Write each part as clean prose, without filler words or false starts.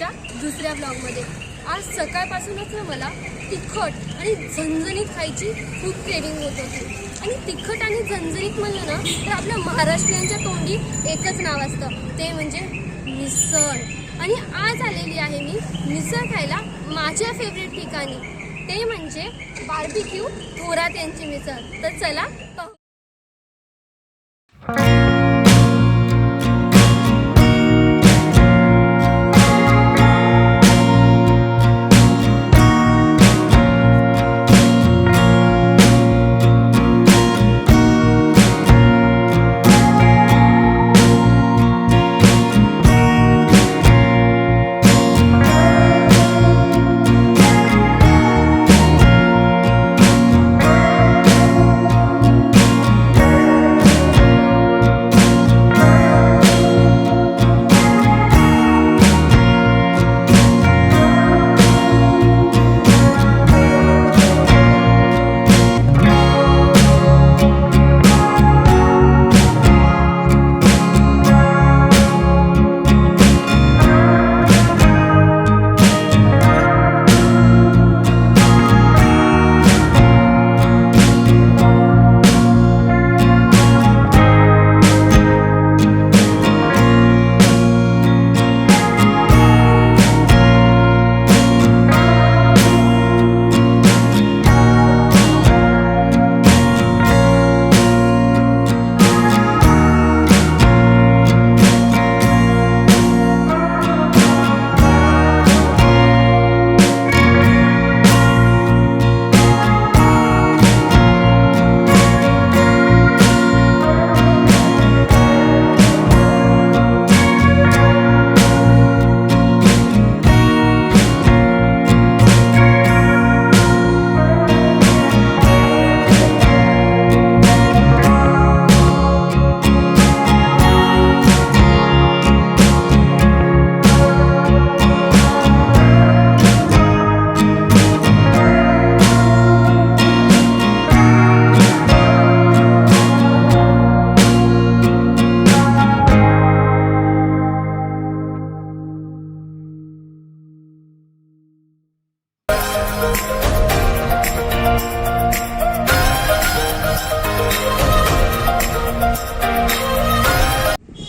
आमच्या दुसऱ्या ब्लॉगमध्ये। आज सकाळपासूनच मला तिखट आणि झणझणीत खायची खूप क्रेविंग होत होती। आणि तिखट आणि झणझणीत म्हणलं ना तर आपल्या महाराष्ट्रीयांच्या तोंडी एकच नाव असतं, ते म्हणजे मिसळ। आणि आज आलेली आहे मी मिसळ खायला माझ्या फेवरेट ठिकाणी, ते म्हणजे बार्बिक्यू थोरात यांची मिसळ। तर चला पाहू।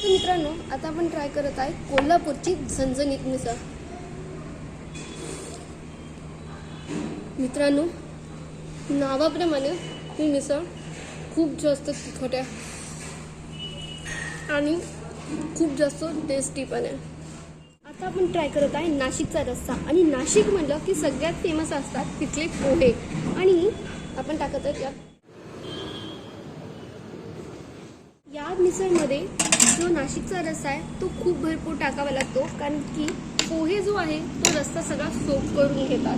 मित्रांनो, आता आपण ट्राय करत आहे कोल्हापूरची झणझणीत मिसळ। मित्रांनो, नावाप्रमाणे ही मिसळ खूप जास्त तिखट आहे आणि खूप जास्त टेस्टी पण आहे। आता आपण ट्राय करत आहे नाशिकचा रस्सा। आणि नाशिक म्हटलं की सगळ्यात फेमस असतात तिथले पोहे। आणि आपण टाकत आहे या मिसळमध्ये जो नाशिकचा रस्सा आहे तो खूप भरपूर टाकावा लागतो, कारण की पोहे जो आहे तो रस्सा सगळा सोक करून घेतात।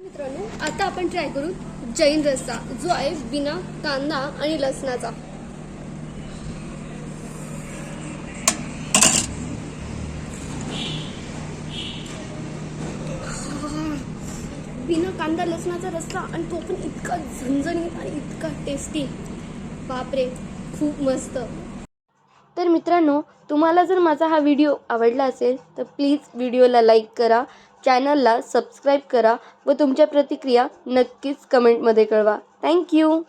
मित्रांनो, आता आपण ट्राय करू जैन रस्सा, जो आहे बिना कांदा आणि लसणाचा। बिना कांदा लसणाचा रस्सा, आणि तो पण इतका झणझणीत आणि इतका टेस्टी, बापरे, खूप मस्त। तर मित्रांनो, तुम्हाला जर माझा हा व्हिडिओ आवडला असेल तर प्लीज व्हिडिओला लाईक करा, चॅनलला सबस्क्राईब करा व तुमच्या प्रतिक्रिया नक्कीच कमेंटमध्ये कळवा। थँक्यू।